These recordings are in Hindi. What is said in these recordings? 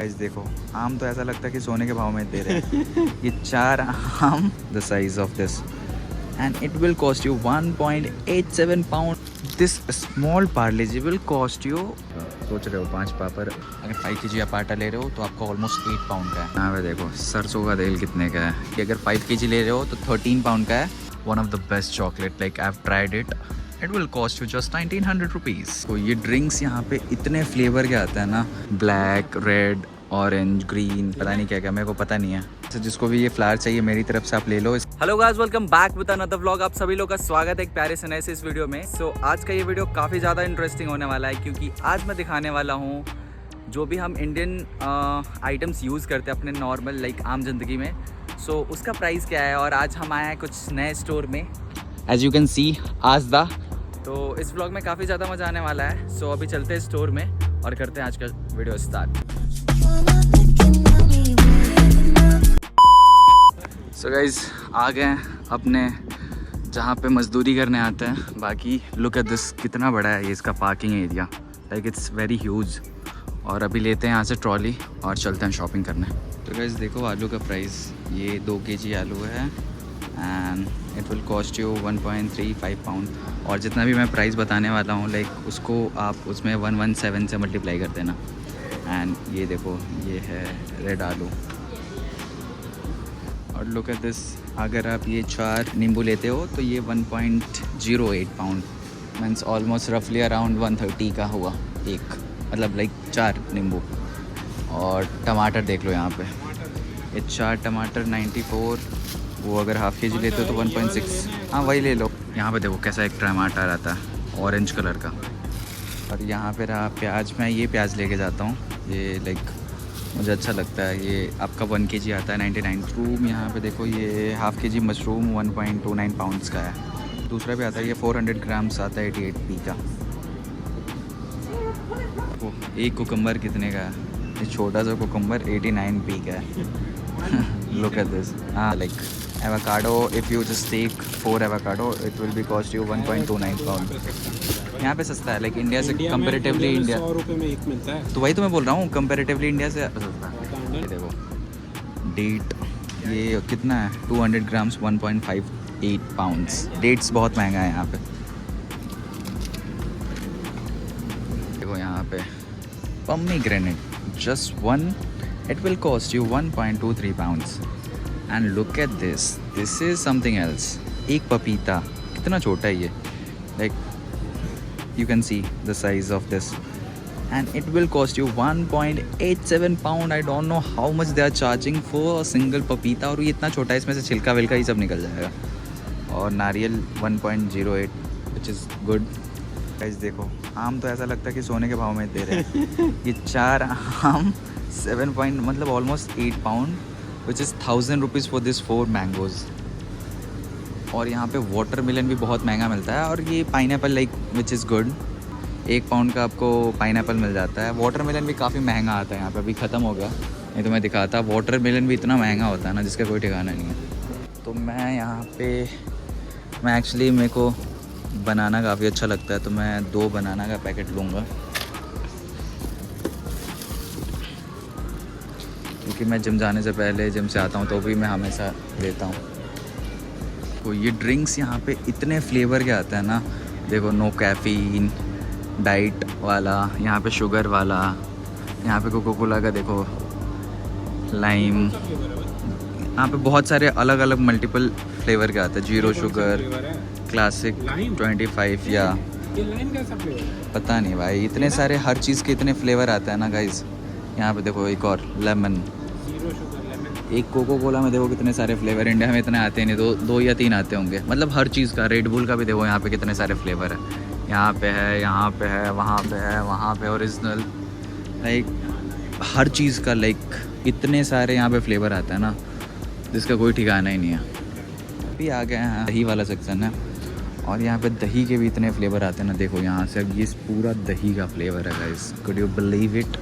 गाइस देखो, आम तो ऐसा लगता है कि सोने के भाव में दे रहे हैं। ये 4 आम the size of this and it will cost you 1.87 pound. This small Parle-G will cost you, सोच रहे हो 5 पापड़, अगर 5 kg आप आटा ले रहे हो तो आपको ऑलमोस्ट 8 पाउंड का है। यहाँ पे देखो सरसों का तेल कितने का है, कि अगर 5 kg ले रहे हो तो 13 पाउंड का है। One of the best chocolate, like I have tried it, it will cost you just 1900 rupees. तो ये ड्रिंक्स यहाँ पे इतने फ्लेवर के आते हैं ना, ब्लैक, रेड, ऑरेंज, ग्रीन, पता नहीं क्या क्या, मेरे को पता नहीं है। तो जिसको भी ये फ्लावर चाहिए मेरी तरफ से आप ले लो। Hello guys, welcome back with another vlog. आप सभी लोग का स्वागत है एक प्यारे से नए से इस वीडियो में। सो आज का ये वीडियो काफ़ी ज़्यादा इंटरेस्टिंग होने वाला है, क्योंकि आज मैं दिखाने वाला हूँ जो भी हम इंडियन आइटम्स यूज़ करते हैं अपने नॉर्मल लाइक आम जिंदगी में, सो उसका प्राइस क्या है। और आज हम आए हैं कुछ नए स्टोर में, एज यू कैन सी आजदा। तो इस व्लॉग में काफ़ी ज़्यादा मज़ा आने वाला है। सो अभी चलते हैं स्टोर में और करते हैं आज का वीडियो स्टार्ट। सो गाइज आ गए हैं अपने जहाँ पे मजदूरी करने आते हैं। बाकी लुक एट दिस, कितना बड़ा है ये इसका parking area, like it's very huge. और अभी लेते हैं यहाँ से ट्रॉली और चलते हैं शॉपिंग करने। तो गाइज देखो आलू का प्राइस, ये 2 kg आलू है and it will cost you 1.35 pound. और जितना भी मैं प्राइस बताने वाला हूँ लाइक उसको आप उसमें 117 से मल्टीप्लाई कर देना। एंड ये देखो ये है रेड आलू। और लुक एट दिस, अगर आप ये 4 नींबू लेते हो तो ये 1.08 पाउंड, मीन्स ऑलमोस्ट रफली अराउंड 130 का हुआ एक, मतलब लाइक 4 नींबू। और टमाटर देख लो यहाँ पे, ये 4 टमाटर 94, वो अगर हाफ़ kg लेते हो तो 1.6, हाँ वही ले लो। यहाँ पे देखो कैसा एक टमाटर आता है ऑरेंज कलर का। और यहाँ पे रहा प्याज, मैं ये प्याज लेके जाता हूँ, ये लाइक मुझे अच्छा लगता है। ये आपका 1 kg आता है 99। मशरूम यहाँ पे देखो, ये हाफ़ kg मशरूम 1.29 पाउंड्स का है। दूसरा भी आता है, ये 400 ग्राम्स आता है 88p का। वो एक कुकम्बर कितने का है, ये छोटा सा कुकम्बर 89p का है। Look at this. हाँ like avocado, if you just take 4 avocado it will be cost you 1.29 pound. यहाँ पे सस्ता है, लाइक इंडिया से कंपेरेटिवली। इंडिया 100 रुपये में एक मिलता है, तो वही तो मैं बोल रहा हूँ, कंपेरेटिवली इंडिया से सस्ता है। ये देखो डेट, ये कितना है 200 ग्राम्स 1.58 पाउंड्स। डेट्स बहुत महंगा है यहाँ पे। देखो यहाँ पे pomegranate just 1, it will cost you 1.23 pounds. And look at this, this is something else. एक पपीता, कितना छोटा है ये, like you can see the size of this and it will cost you 1.87 pound. I don't know how much they are charging for a single papita। और ये इतना छोटा है, इसमें से छिलका विलका ही सब निकल जाएगा। और नारियल 1.08 which is good। गाइस देखो, आम तो ऐसा लगता है कि सोने के भाव में दे रहे हैं। ये 4 आम 7 point मतलब almost 8 pound which is 1000 rupees for this 4 mangoes। और यहाँ पे वाटरमेलन भी बहुत महंगा मिलता है। और ये pineapple like which is good, 1 pound का आपको पाइनएप्पल मिल जाता है। वाटरमेलन भी काफ़ी महंगा आता है यहाँ पे, अभी ख़त्म हो गया, नहीं तो मैं दिखाता। वाटरमेलन भी इतना महंगा होता है ना जिसका कोई ठिकाना नहीं है। तो मैं यहाँ पे, मैं एक्चुअली मेरे को बनाना काफ़ी अच्छा लगता है, तो मैं 2 बनाना का पैकेट लूँगा, क्योंकि मैं जिम जाने से पहले, जिम से आता हूँ तो भी मैं हमेशा लेता हूँ। तो ये ड्रिंक्स यहाँ पे इतने फ्लेवर के आते हैं ना, देखो नो कैफ़ीन, डाइट वाला, यहाँ पे शुगर वाला, यहाँ पे कोको कोला का देखो, लाइम, यहाँ पे बहुत सारे अलग अलग मल्टीपल फ्लेवर के आते हैं। 0 शुगर, क्लासिक 25 या ये लाइन कैसा फ्लेवर है? पता नहीं भाई, इतने सारे हर चीज़ के इतने फ्लेवर आते हैं ना गाइज। यहाँ पे देखो एक और लेमन, 0 शुगर लेमन। एक कोको कोला में देखो कितने सारे फ्लेवर, इंडिया में इतने आते नहीं, 2 या 3 आते होंगे। मतलब हर चीज़ का, रेड बुल का भी देखो यहाँ पे कितने सारे फ्लेवर है। यहाँ पे है, यहाँ पे है, वहाँ पे है, वहाँ पे ओरिजिनल, लाइक हर चीज़ का लाइक इतने सारे यहाँ पे फ्लेवर आता है ना जिसका कोई ठिकाना ही नहीं है। अभी आ गए हैं दही वाला सेक्शन है, और यहाँ पे दही के भी इतने फ्लेवर आते हैं ना। देखो यहाँ से ये पूरा दही का फ्लेवर है guys, could you believe it.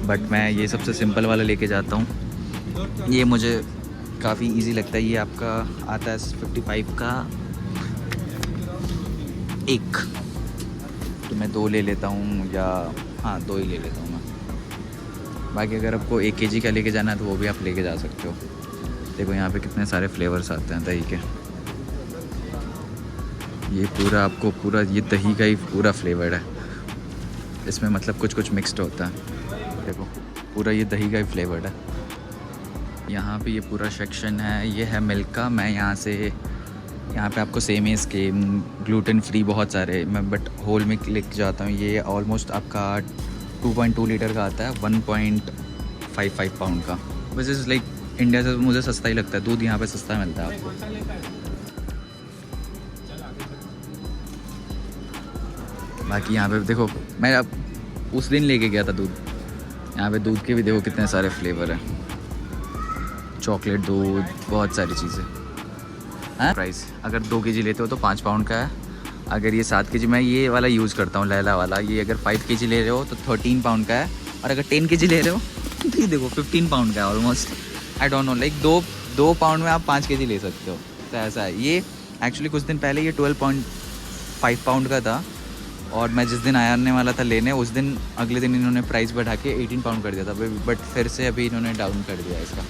But मैं ये सबसे सिंपल वाला लेके जाता हूँ, ये मुझे काफ़ी इजी लगता है। ये आपका आता है 55 का एक, तो मैं 2 ले लेता हूँ, या हाँ 2 ही ले लेता हूँ मैं। बाकी अगर आपको 1 kg का लेके जाना है तो वो भी आप लेके जा सकते हो। देखो यहाँ पे कितने सारे फ्लेवर्स आते हैं दही के। ये पूरा आपको पूरा ये दही का ही पूरा फ्लेवर्ड है, इसमें मतलब कुछ कुछ मिक्स्ड होता है। देखो पूरा ये दही का ही फ्लेवर्ड है। यहाँ पे ये पूरा सेक्शन है, ये है मिल्क का। मैं यहाँ पे आपको सेम एज के ग्लूटेन फ्री बहुत सारे मैं बट होल मिल्क लेके जाता हूँ। ये ऑलमोस्ट आपका 2.2 लीटर का आता है, 1.55 पाउंड का। विच इज़ लाइक इंडिया से मुझे सस्ता ही लगता है, दूध यहाँ पे सस्ता मिलता है आपको। बाकी यहाँ पे देखो मैं अब उस दिन लेके गया था दूध, यहाँ पे दूध के भी देखो कितने सारे फ्लेवर हैं, चॉकलेट दूध, बहुत सारी चीज़ें। हाँ प्राइस अगर 2 kg लेते हो तो 5 पाउंड का है। अगर ये 7 kg, मैं ये वाला यूज़ करता हूँ लैला वाला, ये अगर 5 kg ले रहे हो तो 13 पाउंड का है। और अगर 10 kg ले रहे हो तो ये देखो 15 पाउंड का है almost. I don't know like 2 pound में आप 5 kg ले सकते हो, तो ऐसा है। ये एक्चुअली कुछ दिन पहले ये 12.5 पाउंड का था, और मैं जिस दिन आने वाला था लेने उस दिन अगले दिन इन्होंने प्राइस बढ़ा के 18 पाउंड कर दिया था, बट फिर से अभी इन्होंने डाउन कर दिया इसका।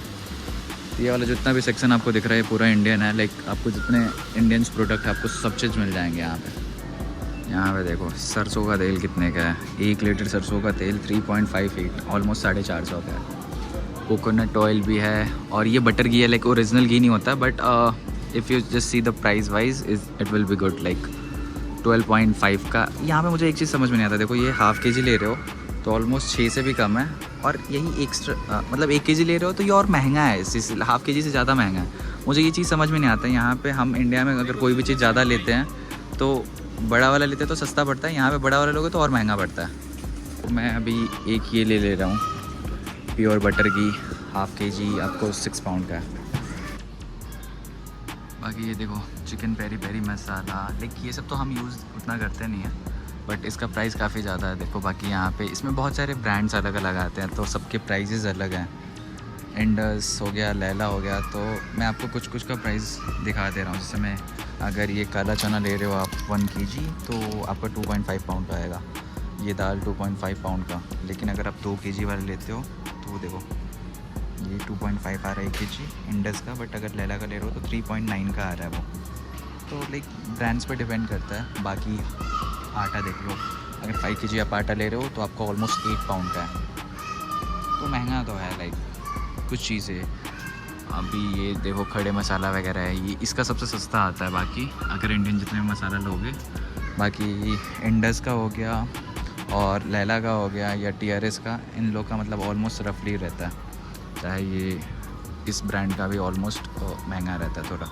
ये वाला जितना भी सेक्शन आपको दिख रहा है पूरा इंडियन है, लाइक आपको जितने इंडियंस प्रोडक्ट आपको सब चीज़ मिल जाएंगे यहाँ पे। यहाँ पे देखो सरसों का तेल कितने का है, 1 लीटर सरसों का तेल 3.58 ऑलमोस्ट 450 का है। कोकोनट ऑयल भी है, और ये बटर घी है, लाइक ओरिजिनल घी नहीं होता, but if you just see the price wise it will be good. Like 12.5 का। यहाँ पे मुझे एक चीज़ समझ में नहीं आता, देखो ये हाफ़ kg ले रहे हो तो ऑलमोस्ट 6 से भी कम है, और यही एक्स्ट्रा मतलब 1 kg ले रहे हो तो ये और महंगा है, इस हाफ़ kg से ज़्यादा महंगा है। मुझे ये चीज़ समझ में नहीं आता। यहाँ पे हम इंडिया में अगर कोई भी चीज़ ज़्यादा लेते हैं तो बड़ा वाला लेते हैं तो सस्ता पड़ता है, यहाँ पे बड़ा वाला लोगे तो और महंगा पड़ता है। तो मैं अभी एक ये ले रहा हूँ प्योर बटर घी, हाफ़ kg आपको 6 पाउंड का है। बाकी ये देखो चिकन पेरी पेरी मसाला, लाइक ये सब तो हम यूज़ उतना करते नहीं हैं, बट इसका प्राइस काफ़ी ज़्यादा है। देखो बाकी यहाँ पे इसमें बहुत सारे ब्रांड्स अलग अलग आते हैं, तो सबके प्राइजेज़ अलग हैं। इंडस हो गया, लैला हो गया, तो मैं आपको कुछ कुछ का प्राइस दिखा दे रहा हूँ। जैसे मैं अगर ये काला चना ले रहे हो आप 1 kg तो आपका 2.5 पाउंड का आएगा, ये दाल 2.5 पाउंड का। लेकिन अगर आप 2 kg वाले लेते हो तो वो देखो ये 2.5 आ रहा है 1 kg इंडस का, बट अगर लैला का ले रहे हो तो 3.9 का आ रहा है वो। तो लाइक ब्रांड्स पे डिपेंड करता है। बाकी आटा देख लो, अगर 5 kg आप आटा ले रहे हो तो आपको ऑलमोस्ट 8 पाउंड का है, तो महंगा तो है लाइक कुछ चीज़ें। अभी ये देखो खड़े मसाला वगैरह है, ये इसका सबसे सस्ता आता है। बाकी अगर इंडियन जितने मसाला लोगे, बाकी इंडस का हो गया और लैला का हो गया या TRS का, इन लोग का मतलब ऑलमोस्ट रफली रहता है। चाहे ये इस ब्रांड का भी ऑलमोस्ट महंगा रहता है थोड़ा।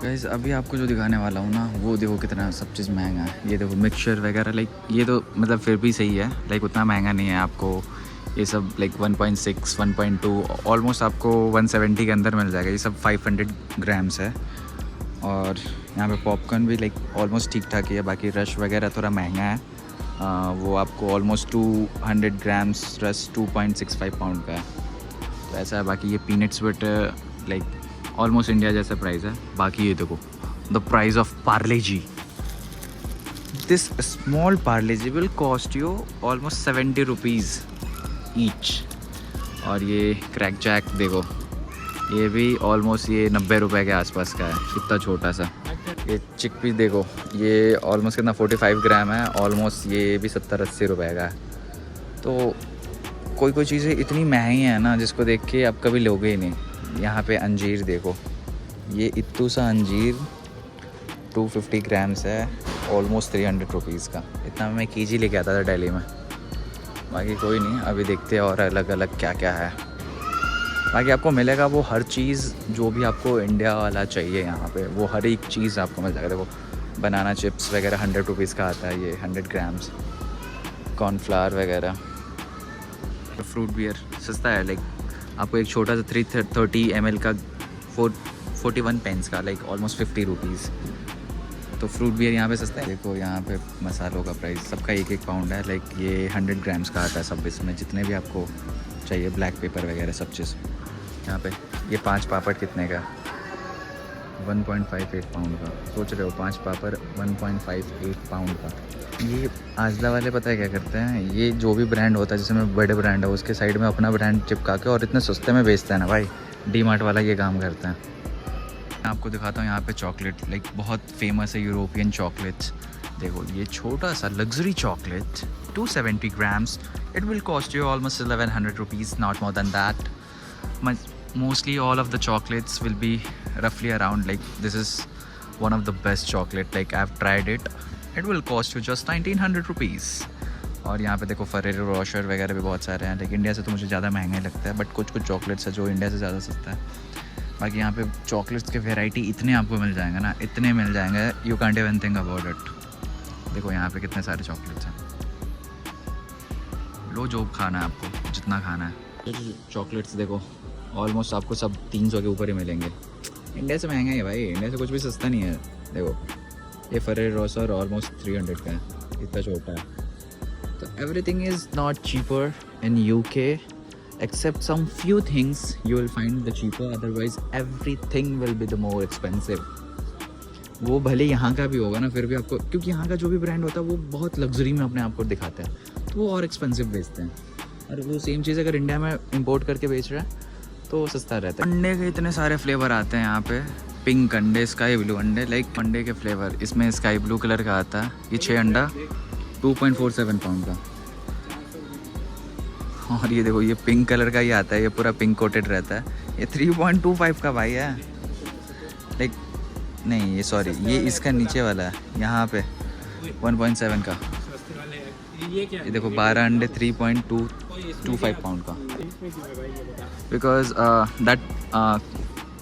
गाइस अभी आपको जो दिखाने वाला हूँ ना, वो देखो कितना सब चीज़ महंगा है। ये देखो मिक्सचर वगैरह, लाइक ये तो मतलब फिर भी सही है, लाइक उतना महंगा नहीं है। आपको ये सब लाइक 1.6 1.2 ऑलमोस्ट आपको 170 के अंदर मिल जाएगा। ये सब 500 ग्राम्स है। और यहाँ पे पॉपकॉर्न भी लाइक ऑलमोस्ट ठीक ठाक ही है। बाकी रश वगैरह थोड़ा महंगा है, वो आपको ऑलमोस्ट 200 ग्राम्स रस 2.65 पाउंड का है, तो ऐसा है। बाकी ये peanuts butter like almost India जैसा प्राइस है। बाकी ये देखो the price of Parle G, this small Parle G will cost you almost 70 rupees each. और ये क्रैक जैक देखो, ये भी ऑलमोस्ट ये 90 रुपये के आसपास का है, कितना छोटा सा। ये चिकपीस देखो, ये ऑलमोस्ट कितना 45 ग्राम है, ऑलमोस्ट ये भी 70-80 रुपये का है। तो कोई कोई चीज़ें इतनी महंगी हैं ना जिसको देख के आप कभी लोगे ही नहीं। यहाँ पे अंजीर देखो, ये इत्तू सा अंजीर 250 ग्राम्स है, ऑलमोस्ट 300 रुपीज़ का। इतना मैं केजी लेके आता था दिल्ली में। बाकी कोई नहीं, अभी देखते हैं और अलग अलग क्या क्या है। बाकी आपको मिलेगा वो हर चीज़ जो भी आपको इंडिया वाला चाहिए यहाँ पे, वो हर एक चीज़ आपको मिल जाएगा। देखो बनाना चिप्स वगैरह 100 रुपीज़ का आता है, ये 100 ग्राम्स। कॉर्नफ्लावर वगैरह, फ्रूट बियर सस्ता है, लाइक आपको एक छोटा सा 330 ml का 41 पेंस का, लाइक ऑलमोस्ट 50 रुपीज़। तो फ्रूट बियर यहाँ पे सस्ता है। देखो यहाँ पे मसालों का प्राइस सबका 1-1 पाउंड है, लाइक ये 100 ग्राम्स का आता है सब, इसमें जितने भी आपको चाहिए, ब्लैक पेपर वगैरह सब चीज़। यहाँ पे ये 5 पापड़ कितने का, 1.58 पाउंड का। सोच रहे हो 5 पापड़ 1.58 पाउंड का। ये आजला वाले पता है क्या करते हैं, ये जो भी ब्रांड होता है जिसमें बड़े ब्रांड है उसके साइड में अपना ब्रांड चिपका के और इतने सस्ते में बेचता है ना भाई। डी मार्ट वाला ये काम करता है। मैं आपको दिखाता हूँ यहाँ पे चॉकलेट, लाइक बहुत फेमस है यूरोपियन चॉकलेट्स। देखो ये छोटा सा luxury chocolate 270 grams, it will cost you almost 1100 rupees, not more than that. Mostly all of the chocolates will be roughly around, like this is one of the best chocolate, like I've tried it. It will cost you just 1900 rupees. और यहाँ पे देखो Ferrero Rocher वगैरह भी बहुत सारे हैं, लेकिन इंडिया से तो मुझे ज़्यादा महंगा ही लगता है, बट कुछ कुछ चॉकलेट्स है जो इंडिया से ज़्यादा सस्ता है। बाकी यहाँ पे चॉकलेट्स के वेराइटी इतने आपको मिल जाएंगे ना, इतने मिल जाएंगे, you can't even think about it. देखो यहाँ पे कितने सारे चॉकलेट्स हैं, लो जो खाना है आपको, जितना खाना है। चॉकलेट्स देखो ऑलमोस्ट आपको सब 300 के ऊपर ही मिलेंगे। इंडिया से महंगा है भाई, इंडिया से कुछ भी सस्ता नहीं है। देखो ये Ferrero Rocher ऑलमोस्ट 300 का है, इतना छोटा है। तो everything is not cheaper in UK except some few things you will find the cheaper, otherwise everything will be the more expensive. वो भले यहाँ का भी होगा ना, फिर भी आपको, क्योंकि यहाँ का जो भी ब्रांड होता है वो बहुत लग्जरी में अपने आप को दिखाते हैं, तो वो और एक्सपेंसिव बेचते हैं। और वो सेम चीज़ अगर इंडिया में इंपोर्ट करके बेच रहा है तो सस्ता रहता है। अंडे के इतने सारे फ्लेवर आते हैं यहाँ पे, पिंक अंडे, स्काई ब्लू अंडे, लाइक अंडे के फ्लेवर। इसमें स्काई ब्लू कलर का आता है, ये 6 अंडा 2.47 पाउंड का। और ये देखो ये पिंक कलर का ही आता है, ये पूरा पिंक कोटेड रहता है, ये 3.25 का भाई है। लाइक नहीं ये सॉरी, ये इसका नीचे वाला है, यहाँ पे 1.7 का। ये देखो 12 अंडे 3.25 पाउंड का। बिकॉज दैट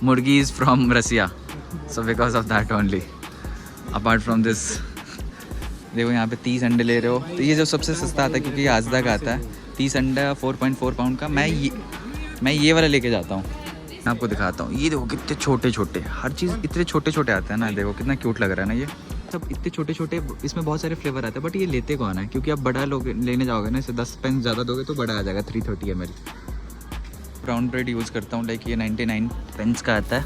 मुर्गी is from Russia, so because of that only. Apart from this देखो यहाँ पे 30 अंडे ले रहे हो, तो ये जो सबसे सस्ता आता है क्योंकि ये आजदा का आता है, 30 अंडा 4.4 पाउंड का। मैं ये वाला लेके जाता हूँ, मैं आपको दिखाता हूँ। ये देखो कितने छोटे छोटे, हर चीज़ इतने छोटे छोटे आते हैं ना। देखो कितना क्यूट लग रहा है ना, ये सब इतने छोटे छोटे। इसमें बहुत सारे फ्लेवर आते हैं, बट ये लेते कौन है, क्योंकि आप बड़ा लोग लेने जाओगे ना, इसे 10 पेंस ज़्यादा दोगे तो बड़ा आ जाएगा 330 ml। ब्राउन ब्रेड यूज़ करता हूँ, लाइक ये 99 पेंस का आता है,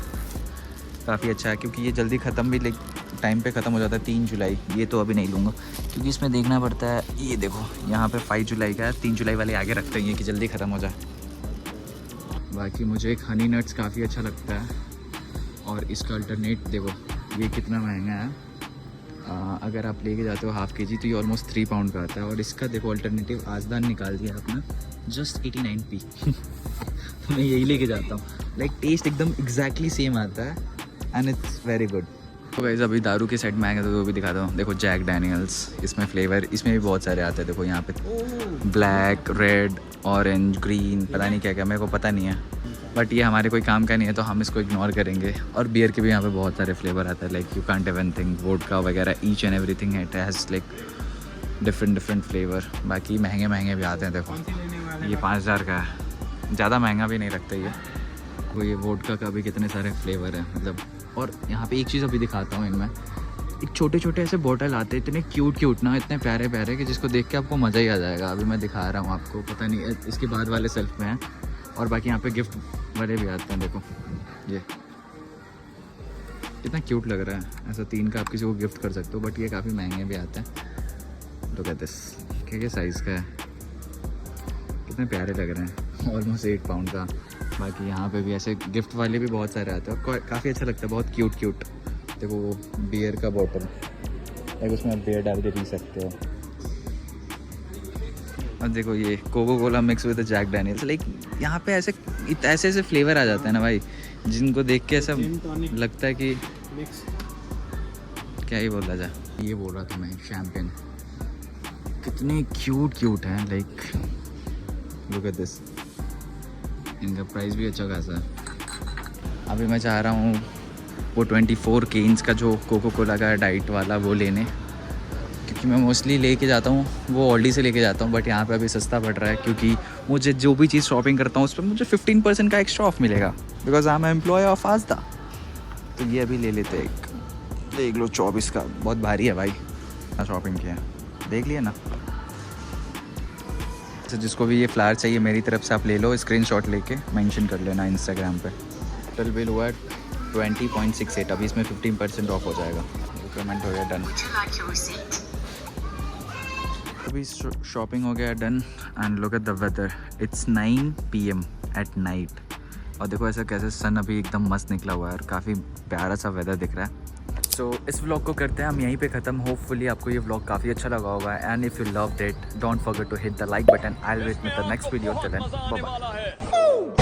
काफ़ी अच्छा है क्योंकि ये जल्दी ख़त्म भी लाइक टाइम पे ख़त्म हो जाता है। 3 जुलाई, ये तो अभी नहीं लूँगा क्योंकि इसमें देखना पड़ता है। ये देखो यहाँ पे 5 जुलाई का है, 3 जुलाई वाले आगे रखते हैं ये कि जल्दी ख़त्म हो जाए। बाकी मुझे हनी नट्स काफ़ी अच्छा लगता है, और इसका अल्टरनेट देखो ये कितना महंगा है। अगर आप लेके जाते हो हाफ़ kg तो ये ऑलमोस्ट 3 पाउंड का आता है, और इसका देखो अल्टरनेटिव आजदान निकाल दिया अपना जस्ट 89p। तो मैं यही लेके जाता हूँ, लाइक टेस्ट एकदम एग्जैक्टली सेम आता है एंड इट्स वेरी गुड। तो गाइस अभी दारू के सेट में आएंगे तो वो भी दिखाता हूँ। देखो जैक डैनियल्स, इसमें फ्लेवर इसमें भी बहुत सारे आते हैं। देखो यहाँ पे ब्लैक, रेड, ऑरेंज, ग्रीन, पता नहीं क्या क्या, मेरे को पता नहीं है, बट ये हमारे कोई काम का नहीं है तो हम इसको इग्नोर करेंगे। और बियर के भी यहाँ पे बहुत सारे फ्लेवर आते हैं, like you can't even think, vodka वगैरह, each and everything it has like different flavour. बाकी महंगे महंगे भी आते हैं। देखो ये 5000 का है, ज़्यादा महंगा भी नहीं लगता ये। वो ये वोडका का भी कितने सारे फ्लेवर हैं मतलब। और यहाँ पे एक चीज़ अभी दिखाता हूँ, इनमें एक छोटे छोटे ऐसे बॉटल आते हैं, इतने क्यूट ना, इतने प्यारे प्यारे कि जिसको देख के आपको मज़ा ही आ जाएगा। अभी मैं दिखा रहा हूँ आपको, पता नहीं इसके बाद वाले सेल्फ में है। और बाकी यहाँ पे गिफ्ट वाले भी आते हैं। देखो ये कितना क्यूट लग रहा है, ऐसा 3 का आप किसी को गिफ्ट कर सकते हो, बट ये काफ़ी महंगे भी आते हैं। तो कहते क्या साइज़ का है, कितने प्यारे लग रहे हैं, ऑलमोस्ट 8 पाउंड का। बाकी यहाँ पे भी ऐसे गिफ्ट वाले भी बहुत सारे आते हैं और काफ़ी अच्छा लगता है, बहुत क्यूट। देखो वो बियर का बॉटल, लाइक उसमें आप बियर डाल के पी सकते हो। और देखो ये Coca Cola mix with Jack Daniel's, like यहाँ पे ऐसे फ्लेवर आ जाते हैं ना भाई, जिनको देख के ऐसा लगता है कि क्या ही बोला जाए। ये बोल रहा था मैं, शैम्पेन कितने क्यूट हैं, लाइक लुक एट दिस। इनका प्राइस भी अच्छा खासा है। अभी मैं चाह रहा हूँ वो 24 केन्स का जो कोको कोला का डाइट वाला वो लेने, क्योंकि मैं मोस्टली लेके जाता हूँ वो ऑल्डी से लेके जाता हूँ, बट यहाँ पे अभी सस्ता पड़ रहा है क्योंकि मुझे जो भी चीज़ शॉपिंग करता हूँ उस पर मुझे 15% का एक्स्ट्रा ऑफ मिलेगा, because I am employee of Asda. तो ये अभी ले लेते हैं एक, देख लो 24 का, बहुत भारी है भाई। शॉपिंग किया, देख लिया ना। तो जिसको भी ये फ्लावर चाहिए मेरी तरफ से आप ले लो, स्क्रीनशॉट लेके मेंशन कर लेना इंस्टाग्राम पे। टोटल बिल हुआ 20.68, अभी इसमें 15% ऑफ हो जाएगा। पेमेंट हो गया डन। अभी शॉपिंग हो गया done and look at the weather, it's 9 PM at night और देखो ऐसा कैसे सन अभी एकदम मस्त निकला हुआ है और काफ़ी प्यारा सा वेदर दिख रहा है। सो इस व्लॉग को करते हैं हम यहीं पे ख़त्म। होपफुली आपको ये व्लॉग काफ़ी अच्छा लगा होगा and if you loved it don't forget to hit the like button. I will make the next video. Till then bye bye.